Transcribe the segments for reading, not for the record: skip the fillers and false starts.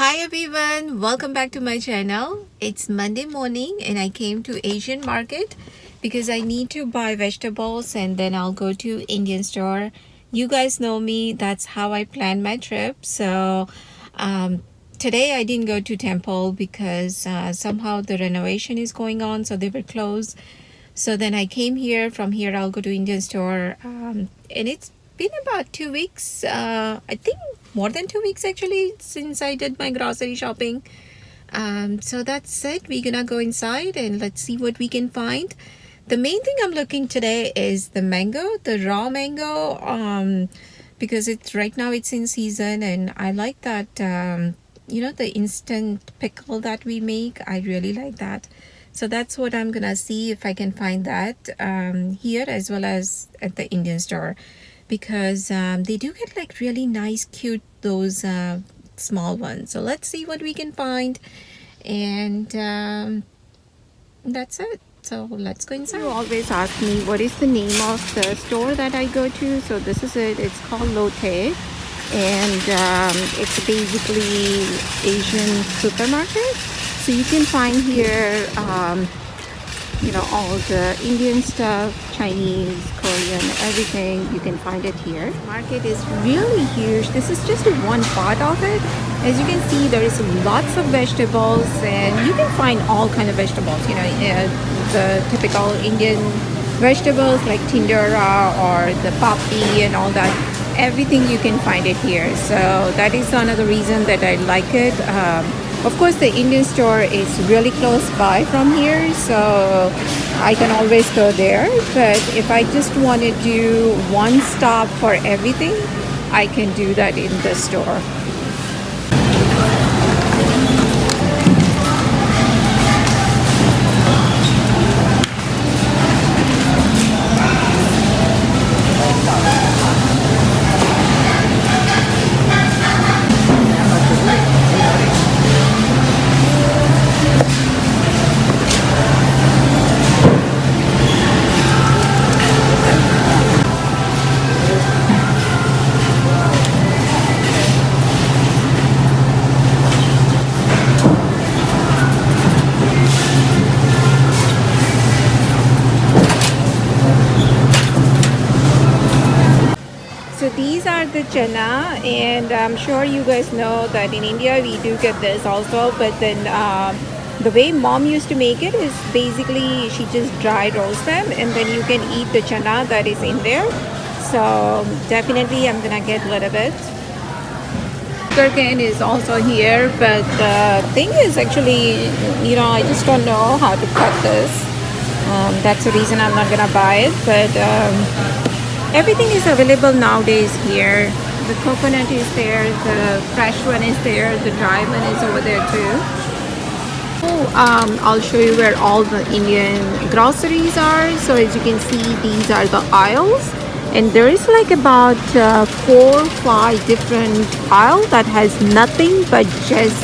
Hi everyone, welcome back to my channel. It's Monday morning and I came to Asian market because I need to buy vegetables and then I'll go to Indian store. You guys know me, that's how I plan my trip. So today I didn't go to temple because somehow the renovation is going on, so they were closed. So then I came here. From here I'll go to Indian store, and it's been about 2 weeks, I think more than 2 weeks actually, since I did my grocery shopping. So that's it. We're gonna go inside and let's see what we can find. The main thing I'm looking today is the mango, the raw mango, because it's right now it's in season, and I like that, the instant pickle that we make. I really like that. So that's what I'm gonna see if I can find that here as well as at the Indian store, because they do get like really nice, cute, those small ones. So let's see what we can find, and that's it. So let's go inside. You always ask me what is the name of the store that I go to. So this is it. It's called Lotte, and it's basically Asian supermarket. So you can find here, all the Indian stuff, Chinese, Korean, everything. You can find it here. Market is really huge. This is just one part of it. As you can see, there is lots of vegetables, and you can find all kind of vegetables. The typical Indian vegetables like tindora or the papi and all that. Everything you can find it here. So that is another reason that I like it. Of course, the Indian store is really close by from here, so I can always go there. But if I just want to do one stop for everything, I can do that in the store. So these are the chana, and I'm sure you guys know that in India we do get this also, but then the way mom used to make it is basically she just dry roast them and then you can eat the chana that is in there. So definitely I'm gonna get a little bit. Sugar cane is also here, but the thing is actually, I just don't know how to cut this. That's the reason I'm not gonna buy it, but everything is available nowadays here. The coconut is there, the fresh one is there, the dry one is over there too. I'll show you where all the Indian groceries are. So as you can see, these are the aisles, and there is like about 4 or 5 different aisles that has nothing but just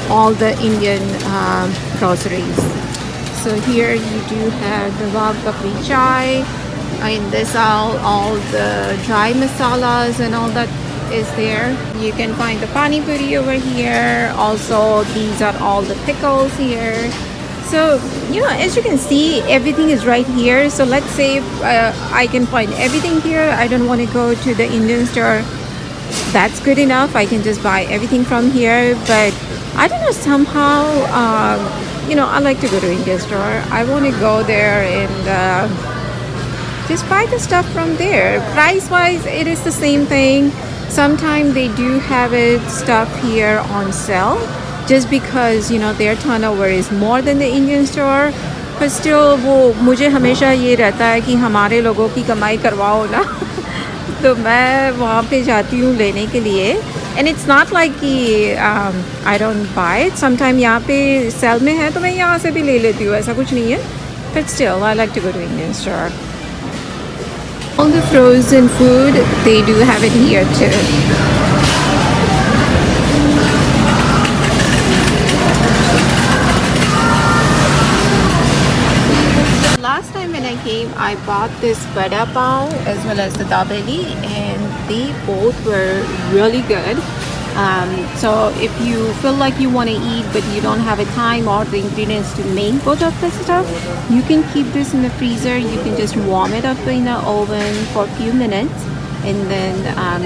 all the Indian groceries. So here you do have the Wagh Bakri chai. In this aisle, all the dry masalas and all that is there. You can find the pani puri over here. Also, these are all the pickles here. So, as you can see, everything is right here. So let's say if, I can find everything here. I don't want to go to the Indian store. That's good enough. I can just buy everything from here. But I don't know, somehow, I like to go to Indian store. I want to go there and just buy the stuff from there. Price wise, it is the same thing. Sometimes they do have it stuff here on sale just because their turnover is more than the Indian store. But still, मुझे हमेशा ये रहता है कि हमारे लोगों की कमाई करवाओ ना. तो मैं वहाँ पे जाती हूँ लेने के लिए. And it's not like कि I don't buy it. Sometimes यहाँ पे सेल में है तो मैं यहाँ से भी ले लेती हूँ. ऐसा कुछ नहीं है. But still, I like to go to Indian store. All the frozen food, they do have it here too. Last time when I came, I bought this vada pav as well as the dabeli, and they both were really good. So if you feel like you want to eat but you don't have a time or the ingredients to make both of the stuff, you can keep this in the freezer. You can just warm it up in the oven for a few minutes, and then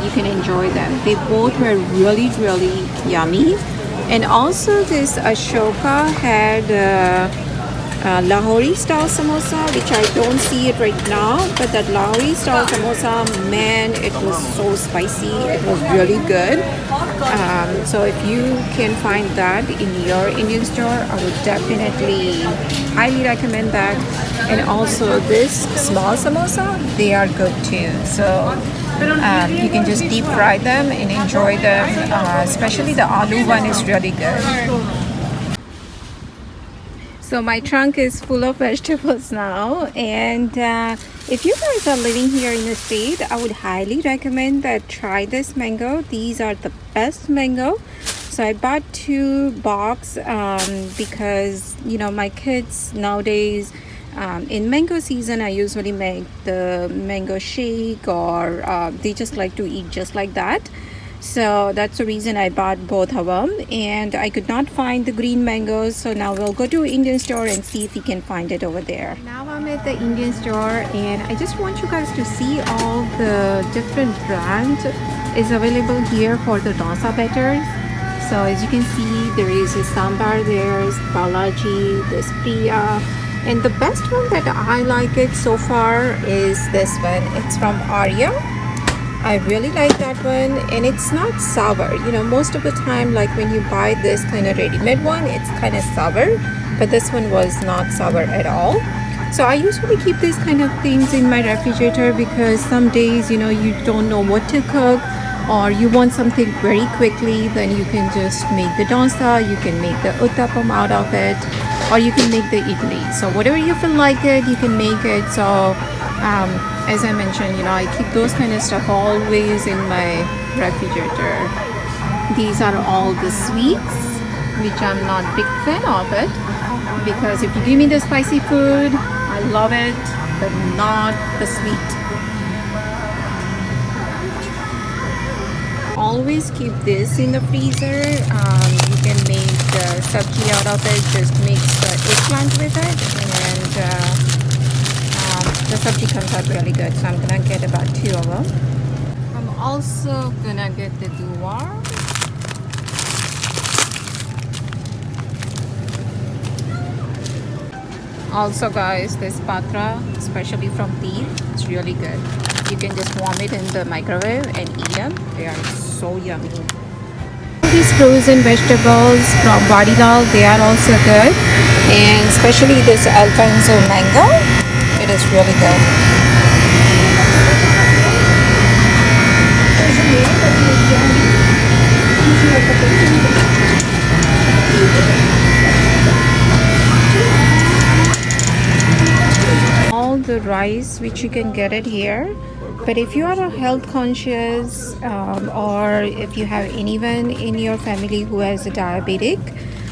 you can enjoy them. They both were really, really yummy. And also this Ashoka had Lahori style samosa, which I don't see it right now, but that Lahori style samosa, man, it was so spicy. It was really good. So if you can find that in your Indian store, I would definitely highly recommend that. And also this small samosa, they are good too. So you can just deep fry them and enjoy them. Especially the aloo one is really good. So my trunk is full of vegetables now, and if you guys are living here in the state, I would highly recommend that try this mango. These are the best mango. So I bought 2 boxes because my kids nowadays in mango season, I usually make the mango shake, or they just like to eat just like that. So that's the reason I bought both of them, and I could not find the green mangoes, so now we'll go to Indian store and see if we can find it over there. Now I'm at the Indian store, and I just want you guys to see all the different brands is available here for the dosa batters. So as you can see, there is a sambar, there's Balaji, there's Priya, and the best one that I like it so far is this one. It's from Arya. I really like that one, and it's not sour. Most of the time, like when you buy this kind of ready-made one, it's kind of sour, but this one was not sour at all. So I usually keep these kind of things in my refrigerator because some days, you don't know what to cook, or you want something very quickly, then you can just make the dosa, you can make the uttapam out of it, or you can make the idli. So whatever you feel like it, you can make it. So as I mentioned, I keep those kind of stuff always in my refrigerator. These are all the sweets, which I'm not big fan of it, because if you give me the spicy food, I love it, but not the sweet. Always keep this in the freezer. You can make subji out of it, just mix the eggplant with it, and the subji comes out really good. So I'm gonna get about 2 of them. I'm also gonna get the duwar. Also guys, this patra, especially from beef, it's really good. You can just warm it in the microwave and eat them. They are so yummy. These frozen vegetables from Vadidal, they are also good, and especially this Alfonso mango, it is really good. All the rice which you can get it here, but if you are a health conscious or if you have anyone in your family who has a diabetic,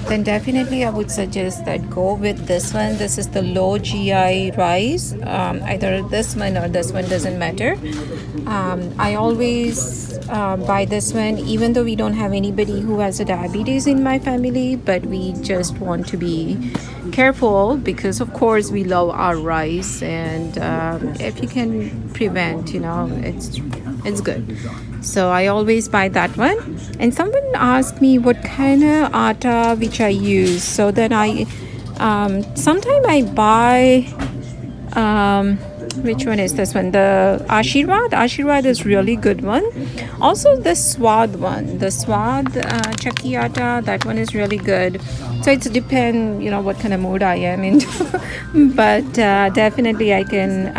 then definitely I would suggest that go with this one. This is the low GI rice. Either this one or this one, doesn't matter. I always buy this one, even though we don't have anybody who has a diabetes in my family, but we just want to be careful because of course we love our rice, and if you can prevent, it's good. So I always buy that one. And someone asked me what kind of atta which I use, so then I sometimes I buy which one is this one, the Ashirwad is really good one. Also the Swad one, the Swad chakki atta, that one is really good. So it's depend what kind of mood I am in. But definitely I can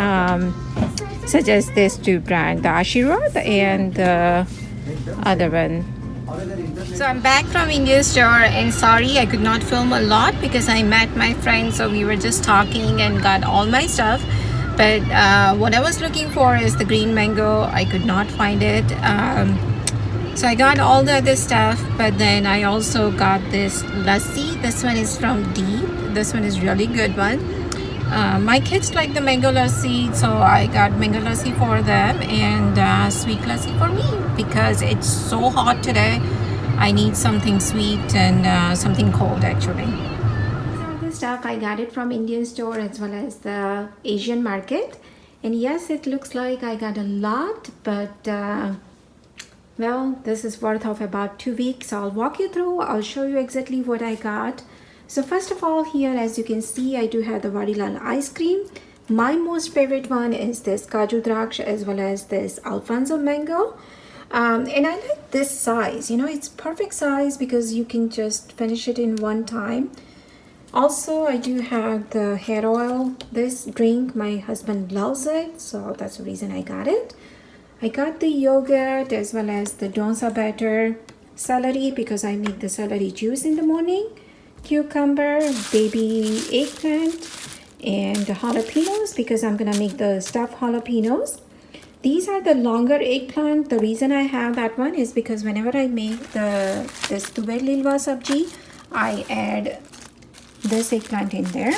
suggest this 2 brand, the Ashirwad and the other one. So I'm back from India store, and sorry I could not film a lot because I met my friend, so we were just talking and got all my stuff. But what I was looking for is the green mango. I could not find it. So I got all the other stuff, but then I also got this lassi. This one is from Deep. This one is really good one. My kids like the mango lassi, so I got mango lassi for them, and sweet lassi for me because it's so hot today. I need something sweet and something cold actually. These are the stuff I got it from Indian store as well as the Asian market. And yes, it looks like I got a lot, but well, this is worth of about 2 weeks. I'll walk you through. I'll show you exactly what I got. So first of all, here as you can see, I do have the Vadilal ice cream. My most favorite one is this Kaju Draksh as well as this Alfonso mango. And I like this size, you know, it's perfect size because you can just finish it in one time. Also, I do have the hair oil. This drink, my husband loves it, so that's the reason I got it. I got the yogurt as well as the dosa batter, celery because I make the celery juice in the morning, cucumber, baby eggplant, and jalapenos because I'm gonna make the stuffed jalapenos. These are the longer eggplant. The reason I have that one is because whenever I make this tuber lilwa sabji, I add this eggplant in there.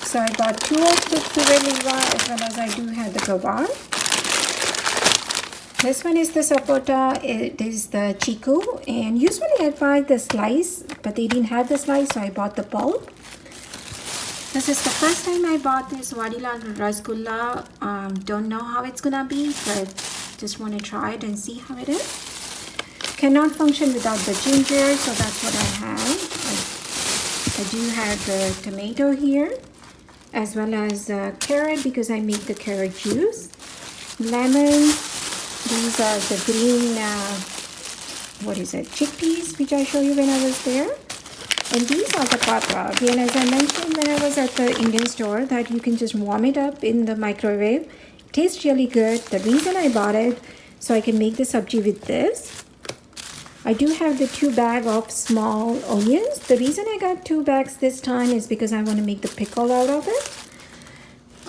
So I got 2 of the tuber lilwa as well as I do have the gawar. This one is the sapota, it is the chiku, and usually I buy the slice, but they didn't have the slice, so I bought the pulp. This is the first time I bought this Vadilal Rasgulla. Don't know how it's gonna be, but just want to try it and see how it is. Cannot function without the ginger, so that's what I have. I do have the tomato here, as well as carrot because I make the carrot juice. Lemon. These are the green, chickpeas, which I showed you when I was there. And these are the patra. Again, as I mentioned when I was at the Indian store, that you can just warm it up in the microwave. It tastes really good. The reason I bought it, so I can make the sabji with this. I do have the 2 bags of small onions. The reason I got 2 bags this time is because I want to make the pickle out of it.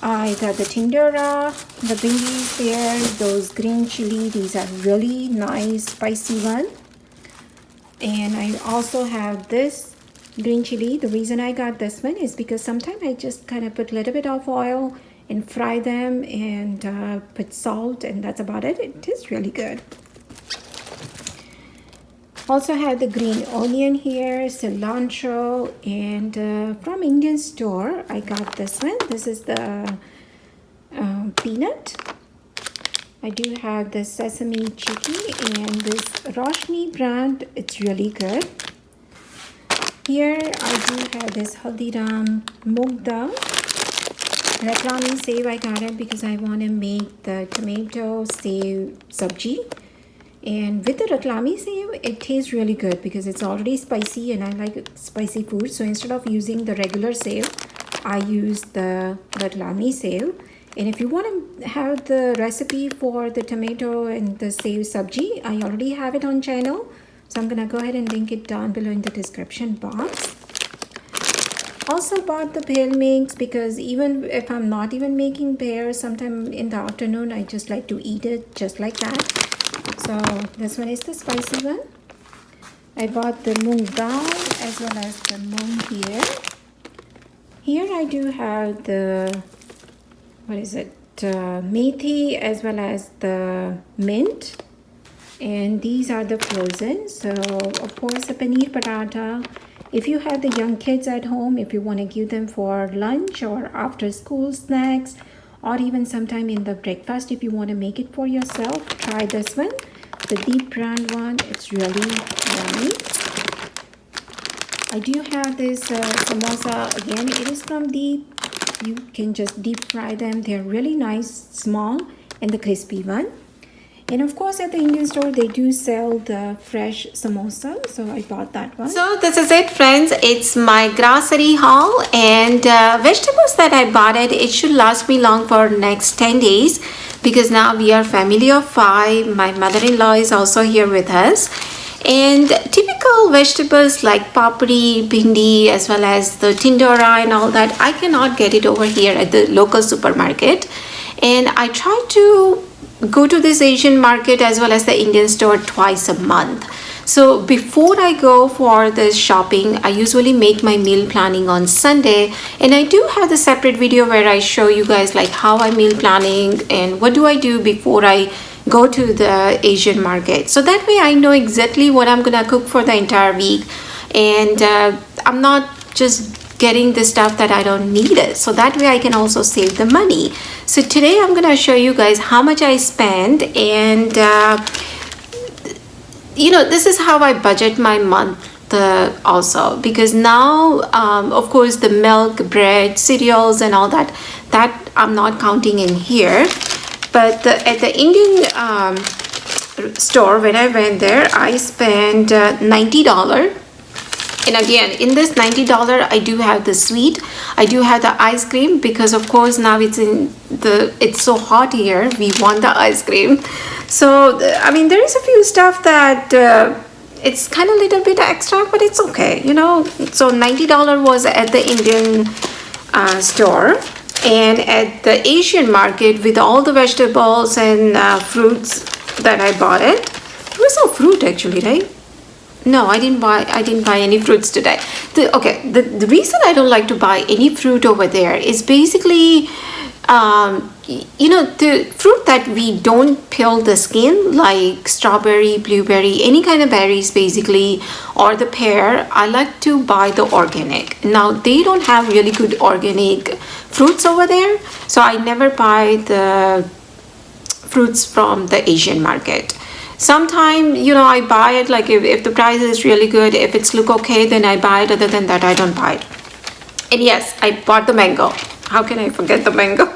I got the tindora, the bindis there, those green chili. These are really nice, spicy one. And I also have this green chili. The reason I got this one is because sometimes I just kind of put a little bit of oil and fry them and put salt, and that's about it. It tastes really good. Also have the green onion here, cilantro, and from Indian store I got this one. This is the peanut. I do have the sesame chicky and this Roshni brand. It's really good. Here I do have this Haldiram Moong Dal. Ratlami Sev, I got it because I want to make the tomato sev sabji. And with the Ratlami Sev, it tastes really good because it's already spicy and I like spicy food. So instead of using the regular sev, I use the Ratlami Sev. And if you want to have the recipe for the tomato and the sev sabji, I already have it on channel. So I'm going to go ahead and link it down below in the description box. Also bought the pear mix because even if I'm not even making pear, sometime in the afternoon, I just like to eat it just like that. So this one is the spicy one. I bought the moong dal as well as the moong here. Here I do have the, methi as well as the mint. And these are the frozen. So of course the paneer paratha. If you have the young kids at home, if you want to give them for lunch or after school snacks, or even sometime in the breakfast, if you want to make it for yourself, try this one. The deep brand one, it's really yummy. I do have this samosa. Again, it is from Deep. You can just deep fry them. They're really nice, small, and the crispy one. And of course at the Indian store they do sell the fresh samosa, so I bought that one. So this is it, friends. It's my grocery haul, and vegetables that I bought it should last me long for next 10 days because now we are family of 5. My mother-in-law is also here with us. And typical vegetables like papri, bhindi, as well as the tindora and all that, I cannot get it over here at the local supermarket. And I try to go to this Asian market as well as the Indian store twice a month. So before I go for this shopping, I usually make my meal planning on Sunday, and I do have the separate video where I show you guys like how I meal planning and what do I do before I go to the Asian market. So that way I know exactly what I'm gonna cook for the entire week, and I'm not just getting the stuff that I don't need it. So that way I can also save the money. So today I'm gonna show you guys how much I spend, and you know, this is how I budget my month also, because now of course the milk, bread, cereals and all that I'm not counting in here. But at the Indian store, when I went there, I spent $90. And again, in this $90, I do have the sweet, I do have the ice cream, because of course now it's so hot here, we want the ice cream. So I mean, there is a few stuff that it's kind of a little bit extra, but it's okay, you know. So $90 was at the Indian store. And at the Asian market, with all the vegetables and fruits that I bought, there was no fruit actually, right? No, I didn't buy any fruits today. The reason I don't like to buy any fruit over there is basically, you know, the fruit that we don't peel the skin, like strawberry, blueberry, any kind of berries basically, or the pear, I like to buy the organic. Now, they don't have really good organic fruits over there, so I never buy the fruits from the Asian market. Sometimes, you know, I buy it, like if the price is really good, if it's look okay, then I buy it. Other than that, I don't buy it. And yes, I bought the mango. How can I forget the mango?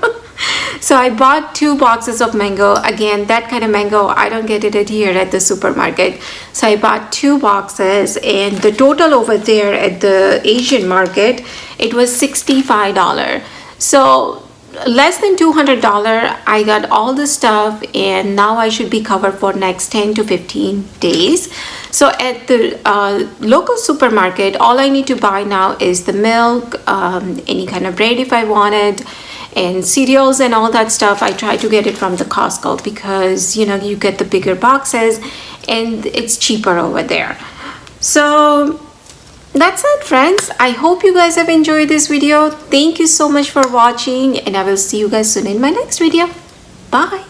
So I bought 2 boxes of mango. Again, that kind of mango, I don't get it here at the supermarket. So I bought 2 boxes, and the total over there at the Asian market, it was $65. So less than $200, I got all the stuff, and now I should be covered for next 10 to 15 days. So at the local supermarket, all I need to buy now is the milk, any kind of bread if I wanted, and cereals and all that stuff. I try to get it from the Costco, because you know, you get the bigger boxes and it's cheaper over there. So that's it, friends. I hope you guys have enjoyed this video. Thank you so much for watching, and I will see you guys soon in my next video. Bye.